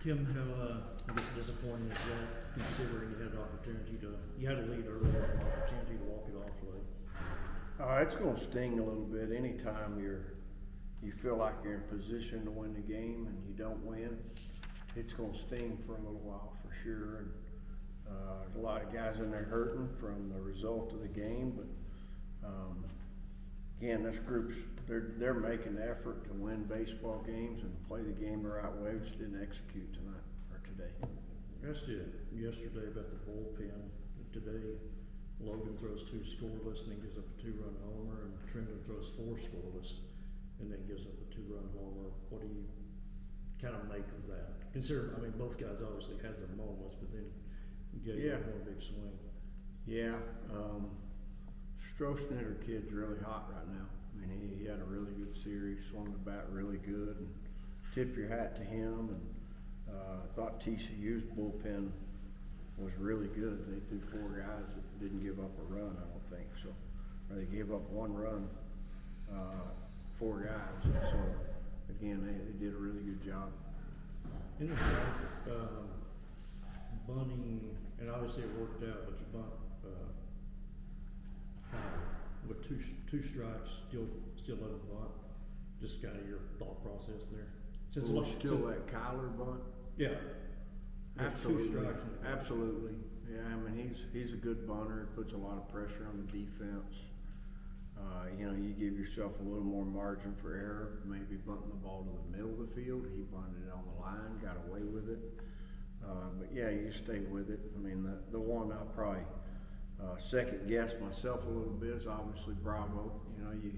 Kim, how I guess disappointing is that, considering you had an opportunity you had a lead early, an opportunity to walk it off late? It's going to sting a little bit anytime you feel like you're in position to win the game and you don't win. It's going to sting for a little while for sure. And there's a lot of guys in there hurting from the result of the game, but again, this group's they're making the effort to win baseball games and play the game the right way. We just didn't execute tonight or today. I asked you yesterday about the bullpen. Today, Logan throws 2 scoreless and then gives up a 2-run homer, and Trendon throws 4 scoreless and then gives up a 2-run homer. What do you kind of make of that? Consider, I mean, both guys obviously had their moments, but then gave up one big swing. Yeah, Strohsnitter kid's really hot right now. I mean, he had a really good series, swung the bat really good, and tip your hat to him. And I thought TCU's bullpen was really good. They threw 4 guys that didn't give up a run, I don't think. So, or they gave up 1 run, 4 guys. And so, again, they did a really good job. In the fact, bunting, and obviously it worked out, but you bunt with two strikes, still let him bunt. Just kind of your thought process there. Since still that Kyler bunt? Yeah. Absolutely. 2 strikes. Absolutely. Yeah, I mean, he's a good bunter. Puts a lot of pressure on the defense. You give yourself a little more margin for error, maybe bunting the ball to the middle of the field. He bunted it on the line, got away with it. But yeah, you stay with it. I mean, the one I probably second guess myself a little bit is obviously Bravo. You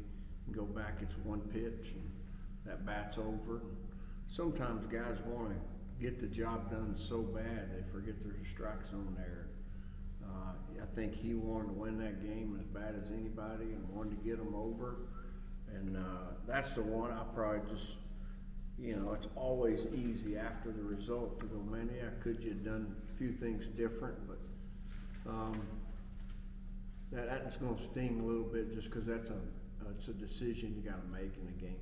can go back, it's 1 pitch, and that bat's over. Sometimes guys want to get the job done so bad they forget there's a strike zone there. I think he wanted to win that game as bad as anybody and wanted to get them over. And that's the one I probably just, it's always easy after the result to go, man, yeah, could you have done a few things different? But that's going to sting a little bit just because it's a decision you got to make in the game.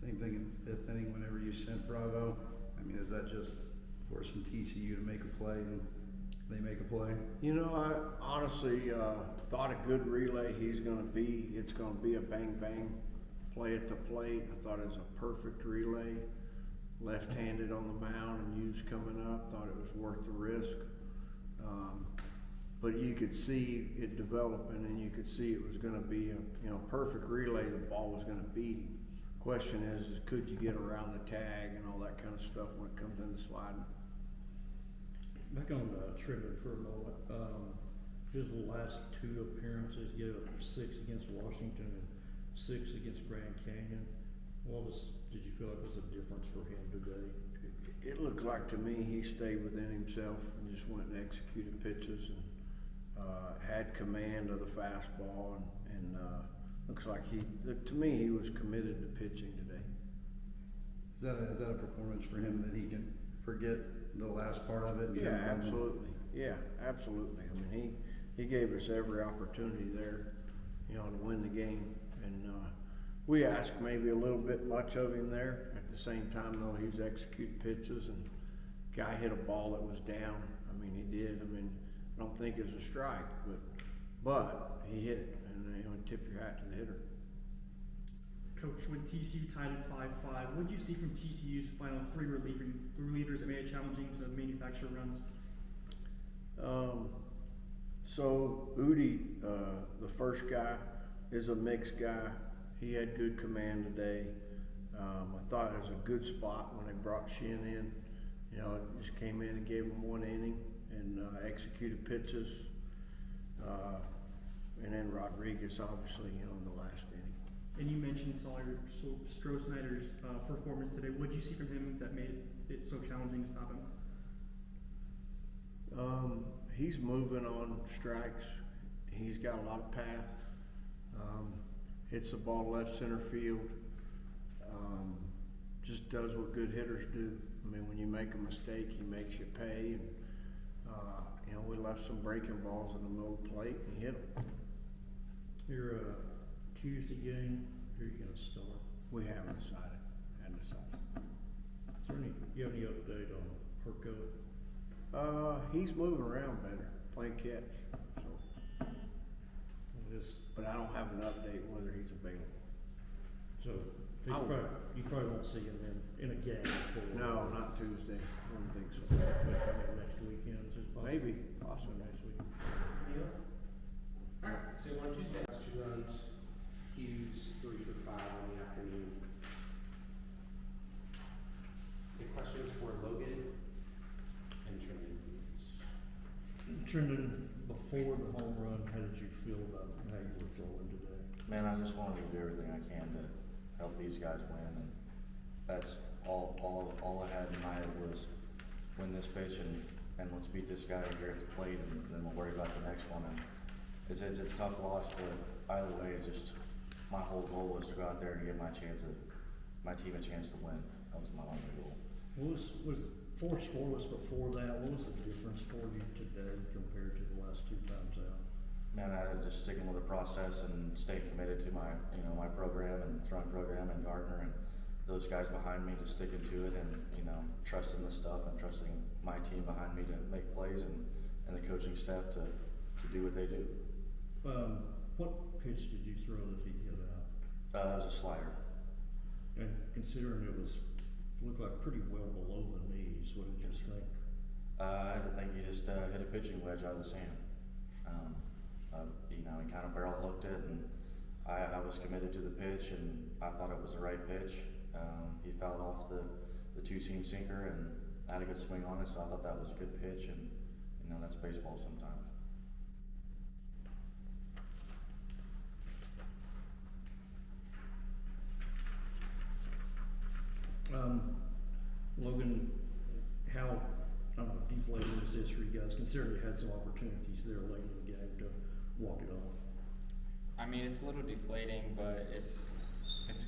Same thing in the 5th inning whenever you sent Bravo. I mean, is that just forcing TCU to make a play and they make a play? I honestly thought a good relay it's going to be a bang-bang play at the plate. I thought it was a perfect relay. Left-handed on the mound and Hughes coming up. Thought it was worth the risk. But you could see it developing, and you could see it was going to be a perfect relay. The ball was going to beat him. Question is could you get around the tag and all that kind of stuff when it comes into sliding? Back on Trendon for a moment. His last 2 appearances, he gave up 6 against Washington and 6 against Grand Canyon. Did you feel like was the difference for him today? It looked like to me he stayed within himself and just went and executed pitches and had command of the fastball and looks like to me he was committed to pitching today. Is that a performance for him that he can forget the last part of it? Yeah, absolutely. Yeah, absolutely. I mean, he gave us every opportunity there, to win the game. And we asked maybe a little bit much of him there. At the same time, though, he was executing pitches, and guy hit a ball that was down. I mean, he did. I mean, I don't think it was a strike, but he hit it, and tip your hat to the hitter. Coach, when TCU tied at 5-5, what did you see from TCU's final 3 relievers that made it challenging to manufacture runs? So Udi, the first guy, is a mixed guy. He had good command today. I thought it was a good spot when they brought Shin in. Just came in and gave him 1 inning and executed pitches. And then Rodriguez, obviously, in the last inning. And you mentioned Strohsnitter's performance today. What did you see from him that made it so challenging to stop him? He's moving on strikes. He's got a lot of path. Hits the ball left center field. Just does what good hitters do. I mean, when you make a mistake, he makes you pay. And we left some breaking balls in the middle of the plate, and he hit them. Your Tuesday game, who are you going to start? We haven't decided. You have any update on Herco? He's moving around better, playing catch, so, Just, but I don't have an update whether he's available. so, I would- you probably won't see him in a game before. No, not Tuesday, I don't think so. But coming next weekend, is it possible? Maybe, Possible possibly. next week. Anything else? Alright, so on Tuesday, she runs Hughes 3 for 5 in the afternoon. Take questions for Logan and Trinity. Trendon, before the home run, how did you feel about how you were throwing today? Man, I just wanted to do everything I can to help these guys win, and that's all I had in my head was win this pitch and let's beat this guy here at the plate, and then we'll worry about the next one. And it's a tough loss, but either way, it's just my whole goal was to go out there and give my team a chance to win. That was my only goal. Was 4 scoreless before that? What was the difference for you today compared to the last 2 times out? Man, I was just sticking with the process and staying committed to my program and throwing program and Gardner and those guys behind me, just sticking to it and, trusting the stuff and trusting my team behind me to make plays and the coaching staff to do what they do. What pitch did you throw that he hit out? It was a slider. And considering it looked like pretty well below the knees, what did you think? I think he just hit a pitching wedge out of the sand. He kind of barrel hooked it, and I was committed to the pitch, and I thought it was the right pitch. He fouled off the 2-seam sinker, and I had a good swing on it, so I thought that was a good pitch, and that's baseball sometimes. Logan, how deflating is this for you guys, considering you had some opportunities there late in the game to walk it off? I mean, it's a little deflating, but it's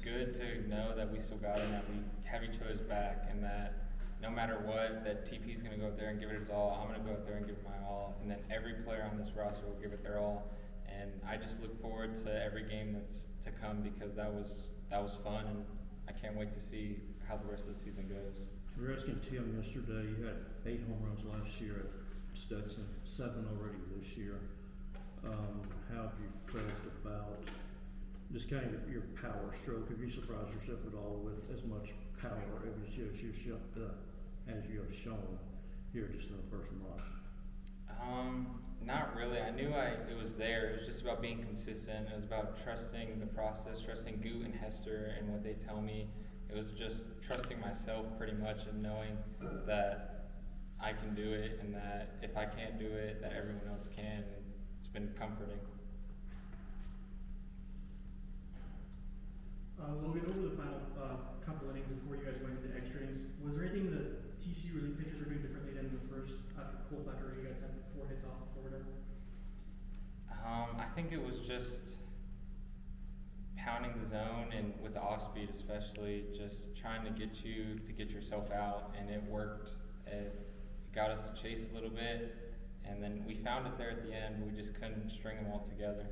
good to know that we still got it, and that we have each other's back, and that no matter what, that TP's going to go out there and give it his all. I'm going to go out there and give it my all, and then every player on this roster will give it their all. And I just look forward to every game that's to come, because that was fun, and I can't wait to see how the rest of the season goes. We were asking Tim yesterday, you had 8 home runs last year at Stetson, 7 already this year. How have you felt about just kind of your power stroke? Have you surprised yourself at all with as much power as you have shown here just in the first month? Not really. I knew it was there. It was just about being consistent. It was about trusting the process, trusting Goot and Hester and what they tell me. It was just trusting myself pretty much, and knowing that I can do it, and that if I can't do it, that everyone else can. It's been comforting. Logan, over the final couple innings before you guys went into extra innings, was there anything that TCU relief pitchers were doing differently than the first after Cole Becker, you guys had 4 hits off or whatever? I think it was just pounding the zone, and with the off speed especially, just trying to get yourself out, and it worked. It got us to chase a little bit, and then we found it there at the end, but we just couldn't string them all together.